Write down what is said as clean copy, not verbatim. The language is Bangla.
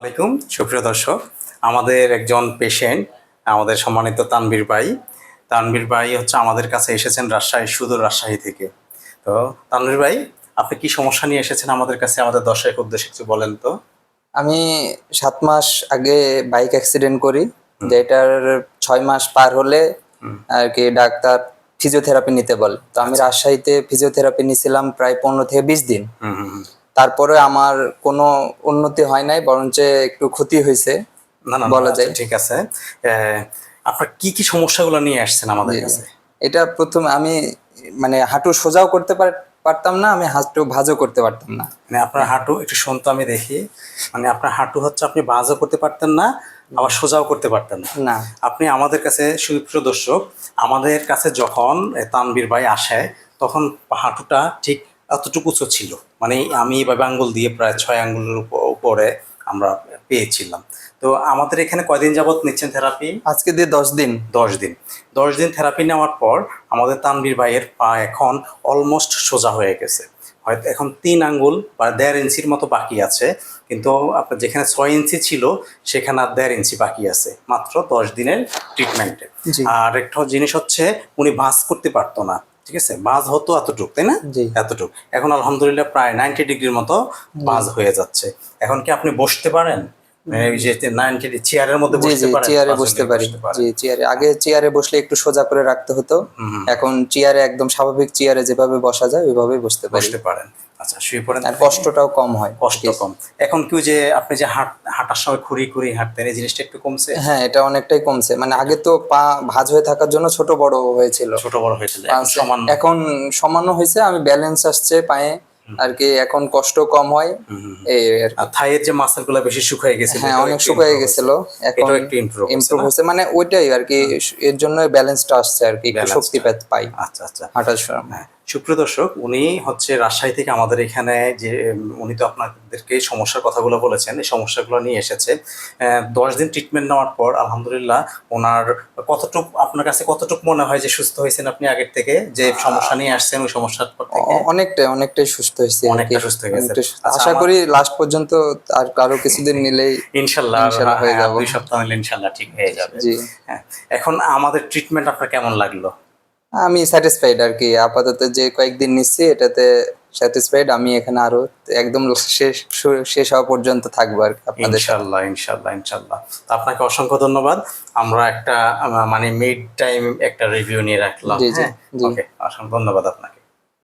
আলাইকুম সুপ্রিয় দর্শক, আমাদের একজন পেশেন্ট, আমাদের সম্মানিত তানভীর ভাই হচ্ছে আমাদের কাছে এসেছেন সুদূর রাজশাহী থেকে। তো তানভীর ভাই, আপনি কি সমস্যা নিয়ে এসেছেন আমাদের কাছে? আমাদের দর্শকের উদ্দেশ্যে কিছু বলেন তো। আমি 7 মাস আগে বাইক অ্যাক্সিডেন্ট করি, যেটার 6 মাস পার হলে আর কি ডাক্তার ফিজিওথেরাপি নিতে বলে। তো আমি রাজশাহীতে ফিজিওথেরাপি নিয়েছিলাম প্রায় 15 থেকে 20 দিন। তারপরে আমার কোনো উন্নতি হয় নাই, বরঞ্চ একটু ক্ষতি হয়েছে না না বলা যায়। ঠিক আছে। আপনার কি কি সমস্যাগুলো নিয়ে আসছেন আমাদের কাছে? এটা প্রথমে আমি মানে হাঁটু সোজাও করতে পারতাম না, আমি হাঁটু ভাঁজও করতে পারতাম না। মানে আপনার হাঁটু একটু শুনতো আমি দেখি, মানে আপনার হাঁটু হচ্ছে আপনি ভাঁজও করতে পারতেন না, আবার সোজাও করতে পারতেন না। আপনি আমাদের কাছে, সুপ্রিয় দর্শক, আমাদের কাছে যখন তানভীর ভাই আসে তখন হাঁটুটা ঠিক এতটুকু উঁচু ছিল, মানে আমি এভাবে আঙ্গুল দিয়ে প্রায় 6 আঙ্গুলের উপরে আমরা পেয়েছিলাম। তো আমাদের এখানে কয়দিন যাবত নিচ্ছেন থেরাপি? আজকে দিয়ে 10 দিন। 10 দিন থেরাপি নেওয়ার পর আমাদের তানভীর ভাইয়ের পা এখন অলমোস্ট সোজা হয়ে গেছে। হয়তো এখন 3 আঙ্গুল বা 1.5 ইঞ্চির মতো বাকি আছে, কিন্তু আপনার যেখানে 6 ইঞ্চি ছিল সেখানে আর 1.5 ইঞ্চি বাকি আছে মাত্র 10 দিনের ট্রিটমেন্টে। আর একটা জিনিস হচ্ছে, উনি ভাঁজ করতে পারতো না, ঠিক আছে? ভাঁজ হতো এতটুক, তাই না? এতটুক। এখন আলহামদুলিল্লাহ প্রায় 90 ডিগ্রির মতো ভাঁজ হয়ে যাচ্ছে। এখন কি আপনি বসতে পারেন? চেয়ারের মধ্যে চেয়ারে বসতে পারি। জি, চেয়ারে আগে চেয়ারে বসলে একটু সোজা করে রাখতে হতো, এখন চেয়ারে একদম স্বাভাবিক চেয়ারে যেভাবে বসা যায় ওইভাবেই বসতে পারেন। আচ্ছা, শুয়ে পড়েন। আর কষ্টটাও কম হয়। কষ্ট কম। এখন কি যে আপনি যে হাঁটার সময় খুঁড়ি হাঁটতেন, এই জিনিসটা একটু কমছে? হ্যাঁ, এটা অনেকটাই কমছে। মানে আগে তো পা ভাঁজ হয়ে থাকার জন্য ছোট বড় হয়েছিল, এখন সমান হয়েছে। আমি ব্যালেন্স আসছে পায়ে আর কি, এখন কষ্ট কম হয়। এই থাইয়ের যে মাসল গুলো বেশি শুকিয়ে গেছে, হ্যাঁ অনেক শুকিয়ে গেছিল, এখন একটু ইমপ্রুভ হয়েছে। মানে ওইটাই আর কি, এর জন্য ব্যালেন্সটা আসছে আর কি, একটু শক্তি পাই। আচ্ছা আচ্ছা, হাঁটার সময়। সুপ্রিয় দর্শক, উনি হচ্ছে রাজশাহী থেকে আমাদের এখানে যে, উনি তো আপনাদেরকে সমস্যার কথাগুলো বলেছেন, এই সমস্যাগুলো নিয়ে এসেছে। 10 দিন ট্রিটমেন্ট নেওয়ার পর আলহামদুলিল্লাহ ওনার আপনার কাছে কতটুকু মনে হয় যে সুস্থ হয়েছেন আপনি আগের থেকে? যে সমস্যা নিয়ে আসছেন ওই সমস্যার পর থেকে অনেকটাই সুস্থ হয়েছে, অনেকটা সুস্থ হয়ে গেছে। আশা করি লাস্ট পর্যন্ত আর কারো কিছুদিন নিলেই ইনশাল্লাহ হয়ে যাবে। 2 সপ্তাহ নিলে ইনশাল্লাহ ঠিক হয়ে যাবে। হ্যাঁ, এখন আমাদের ট্রিটমেন্ট আপনার কেমন লাগলো? আমি স্যাটিসফাইড আর কি, আপাতত যে কয়েকদিন নিচ্ছি এটাতে স্যাটিসফাইড। আমি এখানে আরো একদম শেষ হওয়া পর্যন্ত থাকবো আর কি আপনাদের সাথে। ইনশাল্লাহ। আপনাকে অসংখ্য ধন্যবাদ। আমরা একটা মানে মিড টাইম একটা রিভিউ নিয়ে রাখলাম। হ্যাঁ, ওকে, অসংখ্য ধন্যবাদ আপনাকে।